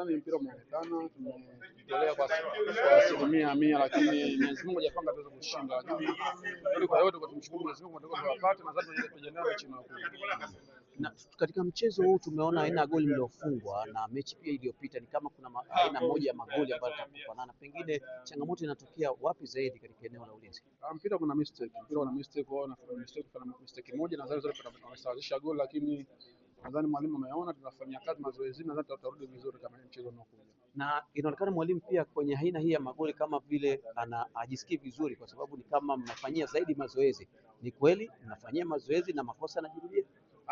nadhani mpira umeonekana, tumejitolea kwa 100%, lakini Mwenyezi Mungu hajapanga tuweze kushinda, lakini kwa yote tumshukuru Mwenyezi Mungu kwa tupate na sasa tunajiandaa mechi inayokuja. Na katika mchezo huu tumeona aina ya goli iliyofungwa na mechi pia iliyopita ni kama kuna aina moja ya magoli ambayo yatakufanana. Pengine changamoto inatokea wapi zaidi katika eneo la ulinzi? Mpira kuna mistake, mistake moja na zote tunasawazisha goli, lakini nadhani mwalimu ameona tunafanya kazi mazoezi, nadhani tutarudi vizuri kama mchezo unaokuja. Na inaonekana mwalimu pia kwenye aina hii ya magoli kama vile anajisikii vizuri kwa sababu ni kama mnafanyia zaidi mazoezi. Ni kweli mnafanyia mazoezi na makosa yanajirudia?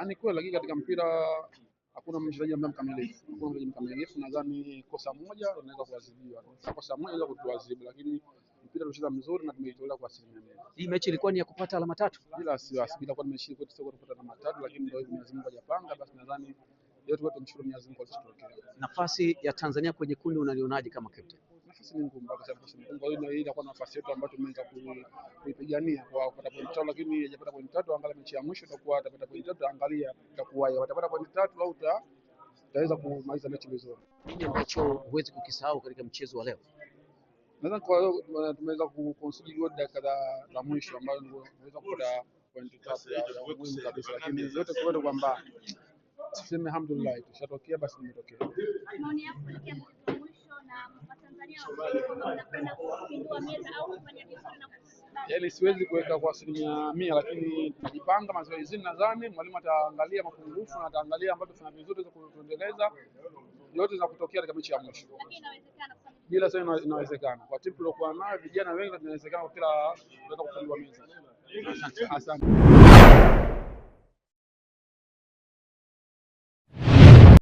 Ni kweli, lakini katika mpira hakuna mchezaji ambaye mkamilifu. Nadhani kosa moja unaweza kuadhibiwa. Kosa moja inaweza kutuadhibu, lakini mpira tunacheza mzuri na tumeitolea kwa 100%. Hii mechi ilikuwa ni ya kupata alama 3. Bila wasiwasi, bila kwa mechi kwetu sio kupata alama 3, lakini ndio Mwenyezi Mungu hajapanga, basi nadhani yote tumshukuru Mwenyezi Mungu kwa kutokea. Nafasi ya Tanzania kwenye kundi unalionaje kama captain? Nafasi ni ngumu kwa sababu hii inakuwa nafasi yetu ambayo tumeweza kuipigania kwa kupata point 3, lakini hajapata point 3. Angalia mechi ya mwisho itakuwa atapata point 3, angalia itakuwaje, watapata point 3 au tutaweza kumaliza mechi vizuri. Nini ambacho huwezi kukisahau katika mchezo wa leo? Nadhani kwa hiyo tumeweza kuconcede goli dakika za mwisho ambayo tunaweza kupata point 3 ya muhimu kabisa, lakini yote kwa yote kwamba tuseme alhamdulillah tushatokea, basi tumetokea. Maoni yako kuelekea mchezo wa mwisho na Watanzania wanakwenda kupindua meza au kufanya vizuri na yaani siwezi kuweka kwa 100%, lakini tunajipanga mazoezi. Nadhani mwalimu ataangalia mapungufu na ataangalia ambapo tuna vizuri za kuendeleza, yote za kutokea katika mechi ya mwisho. Lakini inawezekana kufanya bila sasa, inawezekana kwa timu tuliokuwa nayo, vijana wengi, inawezekana kwa kila tunaweza kupindua meza. Asante.